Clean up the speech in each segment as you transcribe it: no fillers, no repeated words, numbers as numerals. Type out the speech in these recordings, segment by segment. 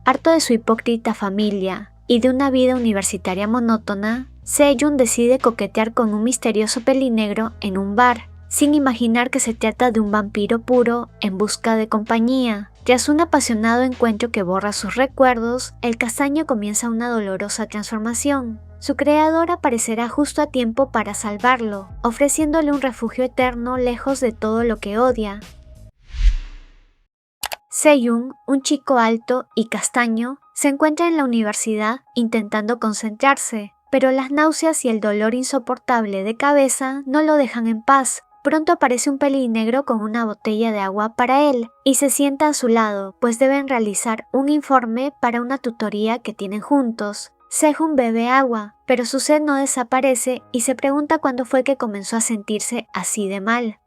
Harto de su hipócrita familia y de una vida universitaria monótona, Seyun decide coquetear con un misterioso pelinegro en un bar, sin imaginar que se trata de un vampiro puro en busca de compañía. Tras un apasionado encuentro que borra sus recuerdos, el castaño comienza una dolorosa transformación. Su creador aparecerá justo a tiempo para salvarlo, ofreciéndole un refugio eterno lejos de todo lo que odia. Seyun, un chico alto y castaño, se encuentra en la universidad intentando concentrarse, pero las náuseas y el dolor insoportable de cabeza no lo dejan en paz. Pronto aparece un pelinegro con una botella de agua para él y se sienta a su lado, pues deben realizar un informe para una tutoría que tienen juntos. Seyun bebe agua, pero su sed no desaparece y se pregunta cuándo fue que comenzó a sentirse así de mal.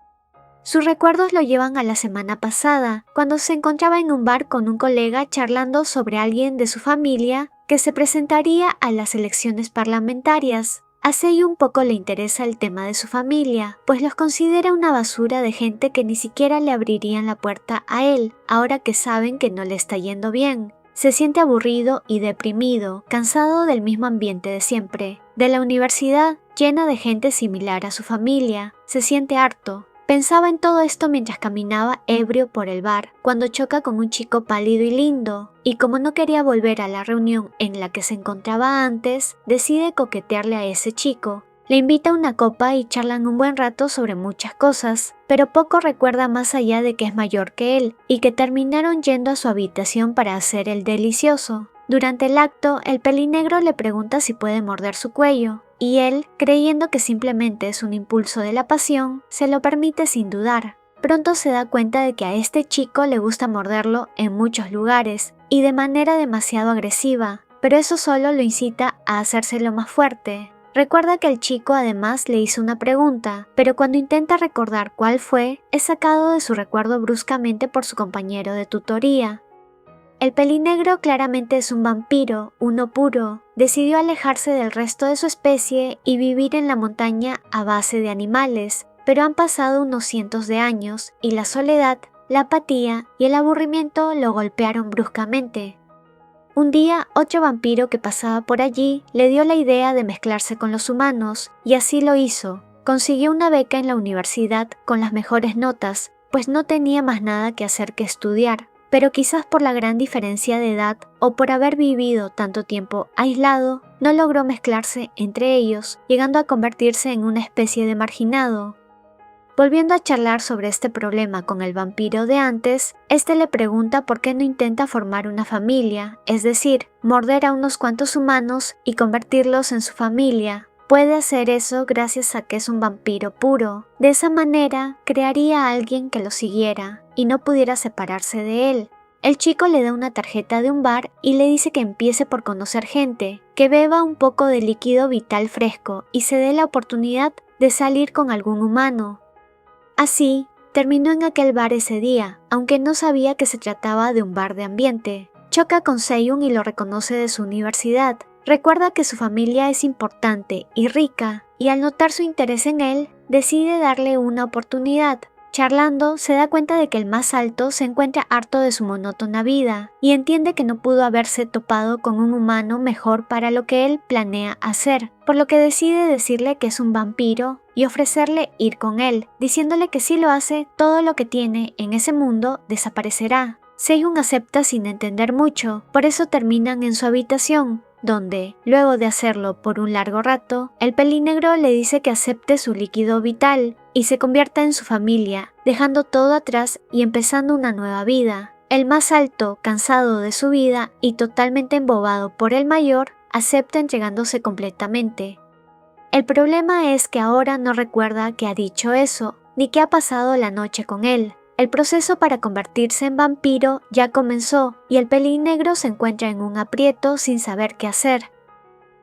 Sus recuerdos lo llevan a la semana pasada, cuando se encontraba en un bar con un colega charlando sobre alguien de su familia que se presentaría a las elecciones parlamentarias. A Seyun un poco le interesa el tema de su familia, pues los considera una basura de gente que ni siquiera le abrirían la puerta a él, ahora que saben que no le está yendo bien. Se siente aburrido y deprimido, cansado del mismo ambiente de siempre, de la universidad llena de gente similar a su familia. Se siente harto. Pensaba en todo esto mientras caminaba ebrio por el bar, cuando choca con un chico pálido y lindo, y como no quería volver a la reunión en la que se encontraba antes, decide coquetearle a ese chico. Le invita a una copa y charlan un buen rato sobre muchas cosas, pero poco recuerda más allá de que es mayor que él, y que terminaron yendo a su habitación para hacer el delicioso. Durante el acto, el pelinegro le pregunta si puede morder su cuello, y él, creyendo que simplemente es un impulso de la pasión, se lo permite sin dudar. Pronto se da cuenta de que a este chico le gusta morderlo en muchos lugares, y de manera demasiado agresiva, pero eso solo lo incita a hacérselo más fuerte. Recuerda que el chico además le hizo una pregunta, pero cuando intenta recordar cuál fue, es sacado de su recuerdo bruscamente por su compañero de tutoría. El pelinegro claramente es un vampiro, uno puro. Decidió alejarse del resto de su especie y vivir en la montaña a base de animales, pero han pasado unos cientos de años y la soledad, la apatía y el aburrimiento lo golpearon bruscamente. Un día, otro vampiro que pasaba por allí le dio la idea de mezclarse con los humanos, y así lo hizo. Consiguió una beca en la universidad con las mejores notas, pues no tenía más nada que hacer que estudiar. Pero quizás por la gran diferencia de edad o por haber vivido tanto tiempo aislado, no logró mezclarse entre ellos, llegando a convertirse en una especie de marginado. Volviendo a charlar sobre este problema con el vampiro de antes, este le pregunta por qué no intenta formar una familia, es decir, morder a unos cuantos humanos y convertirlos en su familia. Puede hacer eso gracias a que es un vampiro puro. De esa manera, crearía a alguien que lo siguiera y no pudiera separarse de él. El chico le da una tarjeta de un bar y le dice que empiece por conocer gente, que beba un poco de líquido vital fresco y se dé la oportunidad de salir con algún humano. Así, terminó en aquel bar ese día, aunque no sabía que se trataba de un bar de ambiente. Choca con Seyun y lo reconoce de su universidad. Recuerda que su familia es importante y rica, y al notar su interés en él, decide darle una oportunidad. Charlando, se da cuenta de que el más alto se encuentra harto de su monótona vida, y entiende que no pudo haberse topado con un humano mejor para lo que él planea hacer, por lo que decide decirle que es un vampiro y ofrecerle ir con él, diciéndole que si lo hace, todo lo que tiene en ese mundo desaparecerá. Seyun acepta sin entender mucho, por eso terminan en su habitación, donde, luego de hacerlo por un largo rato, el pelinegro le dice que acepte su líquido vital y se convierta en su familia, dejando todo atrás y empezando una nueva vida. El más alto, cansado de su vida y totalmente embobado por el mayor, acepta entregándose completamente. El problema es que ahora no recuerda que ha dicho eso, ni que ha pasado la noche con él. El proceso para convertirse en vampiro ya comenzó y el pelinegro se encuentra en un aprieto sin saber qué hacer.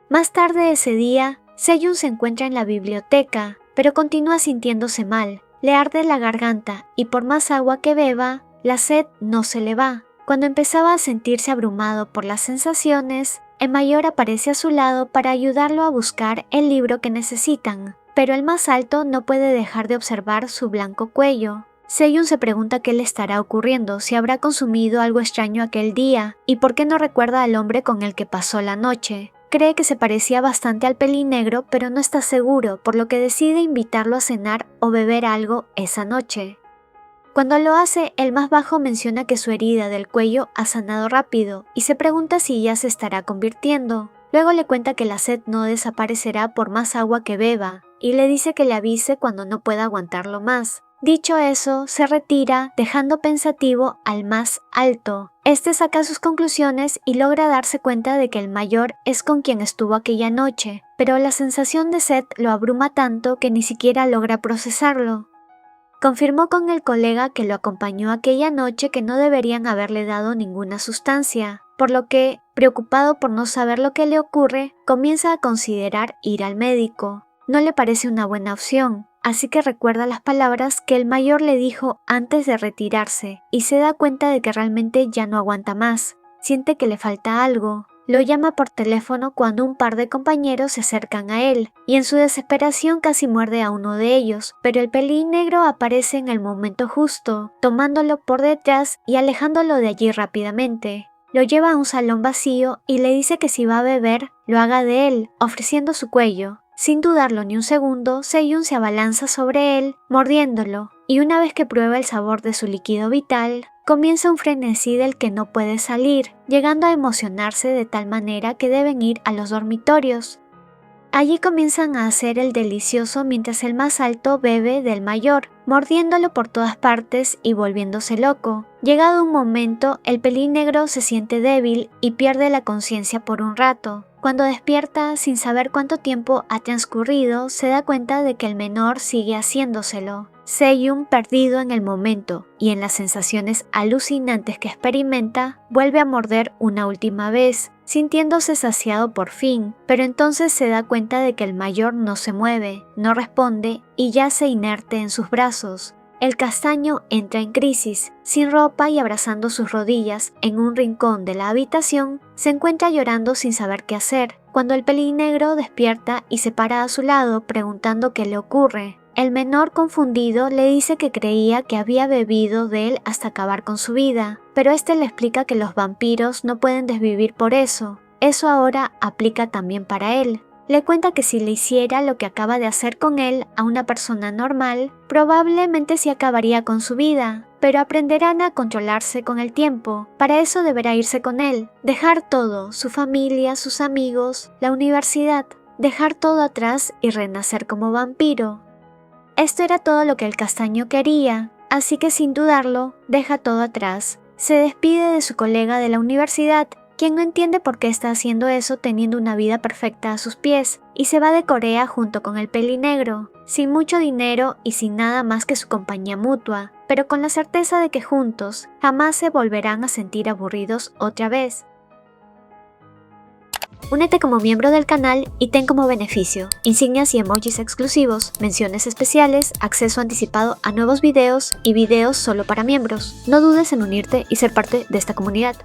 Más tarde ese día, Seyun se encuentra en la biblioteca, pero continúa sintiéndose mal. Le arde la garganta y por más agua que beba, la sed no se le va. Cuando empezaba a sentirse abrumado por las sensaciones, el mayor aparece a su lado para ayudarlo a buscar el libro que necesitan, pero el más alto no puede dejar de observar su blanco cuello. Seyun se pregunta qué le estará ocurriendo, si habrá consumido algo extraño aquel día y por qué no recuerda al hombre con el que pasó la noche. Cree que se parecía bastante al pelinegro, pero no está seguro, por lo que decide invitarlo a cenar o beber algo esa noche. Cuando lo hace, el más bajo menciona que su herida del cuello ha sanado rápido y se pregunta si ya se estará convirtiendo. Luego le cuenta que la sed no desaparecerá por más agua que beba y le dice que le avise cuando no pueda aguantarlo más. Dicho eso, se retira, dejando pensativo al más alto. Este saca sus conclusiones y logra darse cuenta de que el mayor es con quien estuvo aquella noche, pero la sensación de sed lo abruma tanto que ni siquiera logra procesarlo. Confirmó con el colega que lo acompañó aquella noche que no deberían haberle dado ninguna sustancia, por lo que, preocupado por no saber lo que le ocurre, comienza a considerar ir al médico. No le parece una buena opción, así que recuerda las palabras que el mayor le dijo antes de retirarse y se da cuenta de que realmente ya no aguanta más. Siente que le falta algo. Lo llama por teléfono cuando un par de compañeros se acercan a él y en su desesperación casi muerde a uno de ellos, pero el pelinegro aparece en el momento justo, tomándolo por detrás y alejándolo de allí rápidamente. Lo lleva a un salón vacío y le dice que si va a beber, lo haga de él, ofreciendo su cuello. Sin dudarlo ni un segundo, Seyun se abalanza sobre él, mordiéndolo, y una vez que prueba el sabor de su líquido vital, comienza un frenesí del que no puede salir, llegando a emocionarse de tal manera que deben ir a los dormitorios. Allí comienzan a hacer el delicioso mientras el más alto bebe del mayor, mordiéndolo por todas partes y volviéndose loco. Llegado un momento, el pelinegro se siente débil y pierde la conciencia por un rato. Cuando despierta, sin saber cuánto tiempo ha transcurrido, se da cuenta de que el menor sigue haciéndoselo. Seyun, perdido en el momento y en las sensaciones alucinantes que experimenta, vuelve a morder una última vez, sintiéndose saciado por fin, pero entonces se da cuenta de que el mayor no se mueve, no responde y yace inerte en sus brazos. El castaño entra en crisis, sin ropa y abrazando sus rodillas en un rincón de la habitación, se encuentra llorando sin saber qué hacer, cuando el pelinegro despierta y se para a su lado preguntando qué le ocurre. El menor, confundido, le dice que creía que había bebido de él hasta acabar con su vida, pero este le explica que los vampiros no pueden desvivir por eso. Eso ahora aplica también para él. Le cuenta que si le hiciera lo que acaba de hacer con él a una persona normal, probablemente sí acabaría con su vida, pero aprenderán a controlarse con el tiempo. Para eso deberá irse con él, dejar todo, su familia, sus amigos, la universidad, dejar todo atrás y renacer como vampiro. Esto era todo lo que el castaño quería, así que sin dudarlo, deja todo atrás. Se despide de su colega de la universidad, quien no entiende por qué está haciendo eso teniendo una vida perfecta a sus pies, y se va de Corea junto con el pelinegro, sin mucho dinero y sin nada más que su compañía mutua, pero con la certeza de que juntos jamás se volverán a sentir aburridos otra vez. Únete como miembro del canal y ten como beneficio insignias y emojis exclusivos, menciones especiales, acceso anticipado a nuevos videos y videos solo para miembros. No dudes en unirte y ser parte de esta comunidad.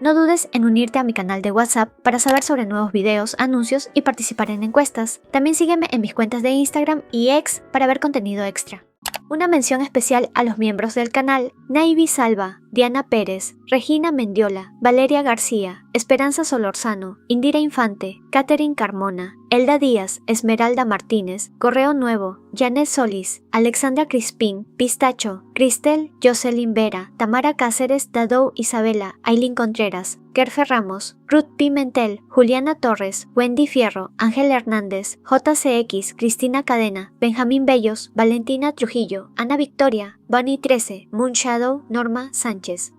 No dudes en unirte a mi canal de WhatsApp para saber sobre nuevos videos, anuncios y participar en encuestas. También sígueme en mis cuentas de Instagram y X para ver contenido extra. Una mención especial a los miembros del canal: Naivi Salva, Diana Pérez, Regina Mendiola, Valeria García, Esperanza Solorzano, Indira Infante, Catherine Carmona, Elda Díaz, Esmeralda Martínez, Correo Nuevo, Janet Solís, Alexandra Crispín, Pistacho, Cristel, Jocelyn Vera, Tamara Cáceres, Dadou Isabela, Aileen Contreras, Kerfe Ramos, Ruth Pimentel, Juliana Torres, Wendy Fierro, Ángel Hernández, JCX, Cristina Cadena, Benjamín Bellos, Valentina Trujillo, Ana Victoria, Bunny 13, Moonshadow, Norma Sánchez.